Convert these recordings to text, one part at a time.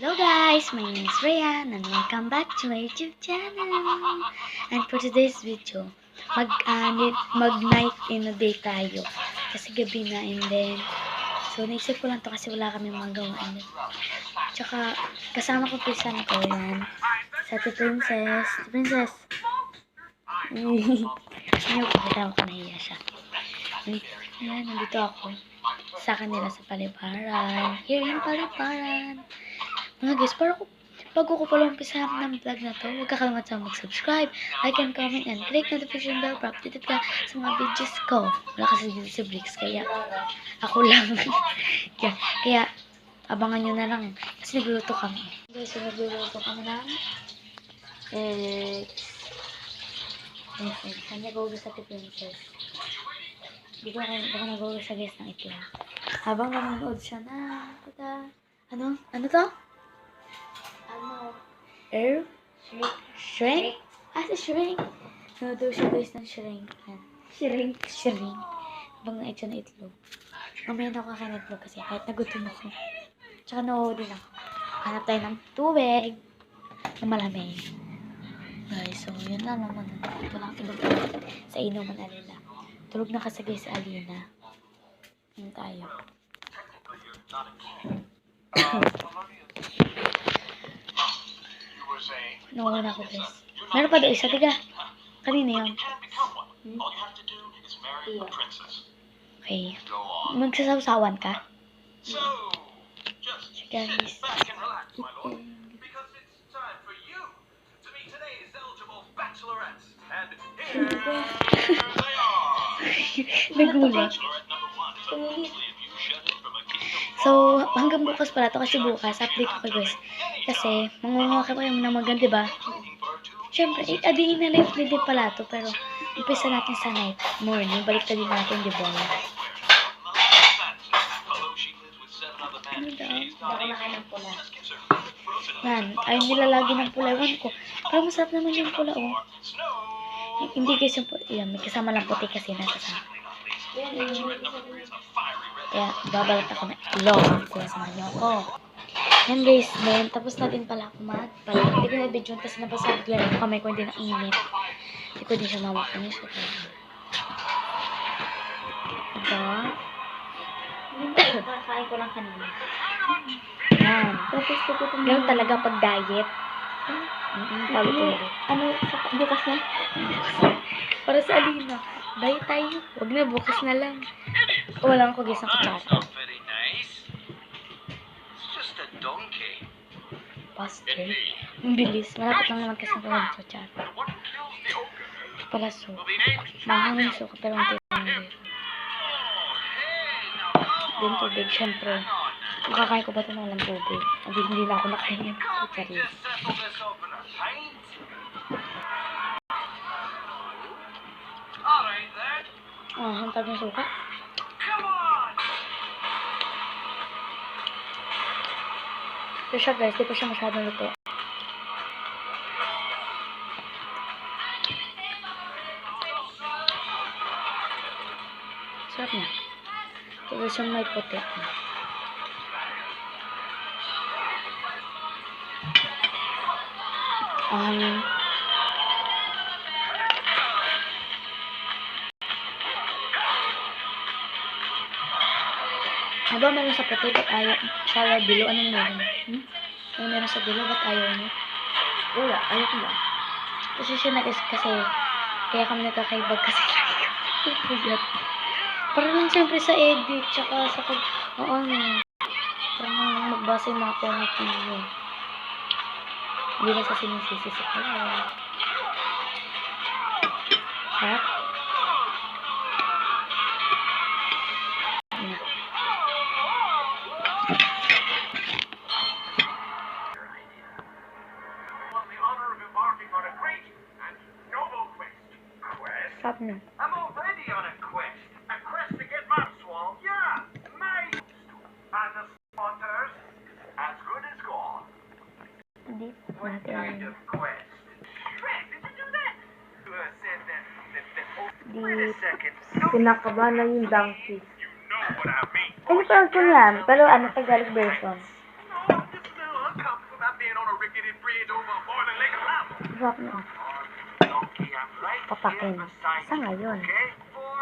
Hello guys, my name is Ryan and welcome back to my YouTube channel. And for today's video, mag-night in a day tayo. Kasi gabi na and then, so naisip ko lang to kasi wala kami magawaan. Tsaka, kasama ko pisan ko yan. Sa Princess. Princess. Ano ko, kita ko nahiya siya. Ayan, nandito ako. Sa kanila sa Paliparan. Here in Paliparan. Mga guys, bago ko pala umpisa ng vlog na to, huwag kakalimutan sa mag-subscribe, like and comment, and click notification bell para updated ka sa mga videos ko. Wala kasi dito si Bricks, kaya ako lang. kaya abangan nyo na lang. Kasi nagluluto kami. Guys, nagluluto kami ng Kanya gawin sa Princess. Hindi ko nag-gawin sa guys ng itlog. Habang nanonood siya na, ano to? Shrink? Si Shrink. Nanonood siya guys ng Shrink. Shrink. Habang na-eat siya na itlog. Mamaya na ako kakain itlog kasi kahit nagutom ako. Tsaka nanonood din ako. Hanap tayo ng tubig na malamig. Guys, so yun lang naman. Ito lang inom sa inuman Alina. Tulog na kasi guys si Alina. Yun tayo. Nawala ako guys. Meron pa doon isa, tiga. Kanina yun. Okay. Magsasawsawan ka? Guys. Nagulat. So, hanggang bukas pala to kasi bukas update ko guys. Kasi, mangunguha ka pa yung namagan, diba? Siyempre, adiin na live din pala to. Pero, umpisa natin sa night, morning. Balik din natin, diba? Ano daw? Baka nakain ng pula. Yan, ayun nilalagi ng pula. Ewan ko. Pero masarap naman yung pula, oh. Hindi guys yung pula. Yan, may kasama lang puti kasi nasa sa. Kaya, babalat ako na itlog. Kaya samahan niyo ako. Yan guys, then, tapos na din pala ako mag-palit. Hindi ko na-video kasi nabasag lang yung kamay ko hindi na init. Hindi ko din siya mawakan yung suka. Diba? Kakain ko lang kanina. Yan. Ganun talaga pag-diet. Ano, bukas na? Para sa Alina. Diet tayo. Huwag na, bukas na lang. Walang ko guys ng kutsara. Pastor. Ang bilis. Malapit lang naman kasi ng kutsara. Pala so. Mahangin yung suka pero hindi lang. Din tubig, syempre. Makakain ko ba ito ng walang tubig? Hindi na ako nakain yung kutsara. Hantag ng suka. Ito siya guys, di pa siya masyadong luto. Sarap na. Ito siyang may puti. Aba, meron sa puti, ba't ayaw? Sa dilo, anong meron? Ano meron sa dilo, ba't ayaw niya? Wala, ayaw ko lang. Kasi siya kasi, kaya kami nagkakaibag kasi like, para lang siyempre sa edit, tsaka sa parang magbasa yung mga comment niyo. Hindi na sa sinisisi sa kaya. Ha? Stop na. I'm already on a quest. A quest to get my swamp. Yeah, mate. And the spotters, as good as gone. Hindi. What kind of quest? Shrek, did you do that? Said that. Wait a second. Kinakaba na yung donkey. You know what I mean. Ano pa ako yan? Pero ano, Tagalog version. No, just a little uncomfortable. getting bread over a boiling lake of lava. Drop na. Okay, I'm right Papakin. here beside Sa you, ngayon. okay? For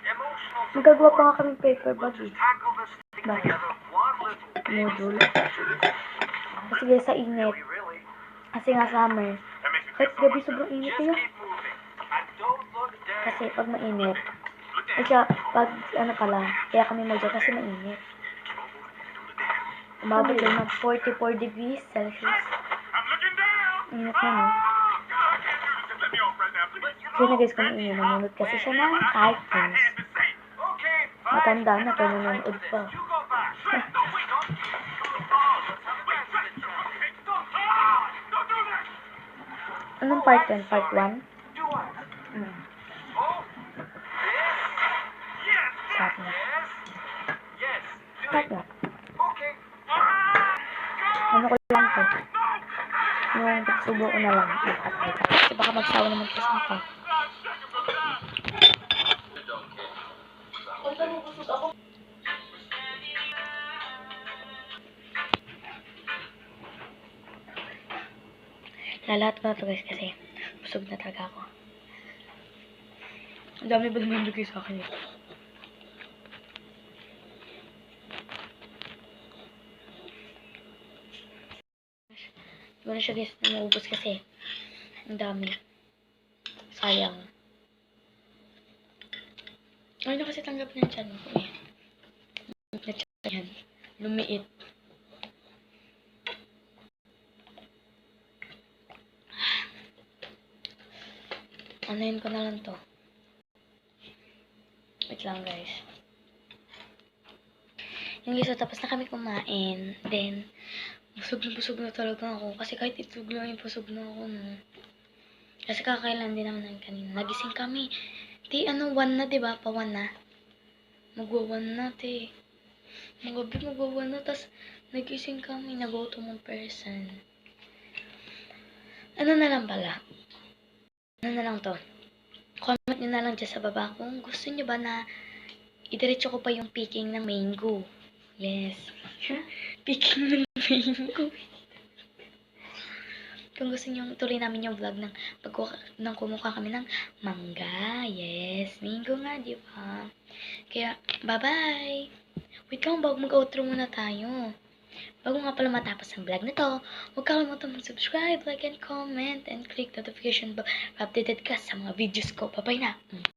emotional Magagawa pa support, nga kaming paper we'll bag just eh. tackle this thing Bakit? together one little big Module. solution. Kasi guys, sa init. We really Kasi nga summer. That makes me Kahit feel so gabi much better. sobrang init Just yun. keep moving. And don't look down. Kasi pag mainit. Look At down. saka, pag ano pala, kaya kami mag kasi mainit. Keep on moving. Don't look down. Umabot lang ng 44 degrees Celsius. I'm looking down. Init na, no? Oh, God, I can't do this. Just let me off right now, please. Kasi na guys, kung inyo, nanonood kasi siya ng cartoons. Okay, fine. Matanda na, pero nanonood pa. You go back. No, wait, don't. Let's have a dance with it. Okay, don't. Don't do that. Anong part 1? Part 1? Do what? Mm. Oh, yes. Stop na. Yes. Yes. Do Stop it. na. Okay. Ano ko lang to? Yung pagsubo ko na lang. Ipatay ko. Kasi baka magsawa naman kasi ito. Lalat ko na to guys kasi busog na talaga ako. Ang dami ba naman bigay sa akin eh. Di ba na siya guys naubos kasi ang dami. Sayang. Ay na kasi tanggap niyan dyan. Eh. Na yan. Lumiit. Anayin ko na lang to. Wait lang guys. Yung guys, so, tapos na kami kumain. Then, busog na talaga ako. Kasi kahit itug lang yung busog na ako, no. Kasi kakailan din naman namin kanina. Nagising kami. Di, 1 na, diba? Pa 1 na. Magwa 1 na, te. Magabi, magwa 1 na. Tapos, nagising kami. Nag-auto mong person. Ano na lang pala? Ano na lang to? Comment nyo na lang dyan sa baba kung gusto nyo ba na idiretso ko pa yung picking ng mango. Yes. Picking ng mango. Kung gusto nyo tuloy namin yung vlog ng nang kumuha kami ng mangga. Yes. Mango nga, di ba? Kaya, bye-bye. Wait lang, bago mag-outro muna tayo. Bago nga pala matapos ang vlog na to, huwag kalimutan mag-subscribe, like, and comment, and click notification bell para updated ka sa mga videos ko. Bye-bye na!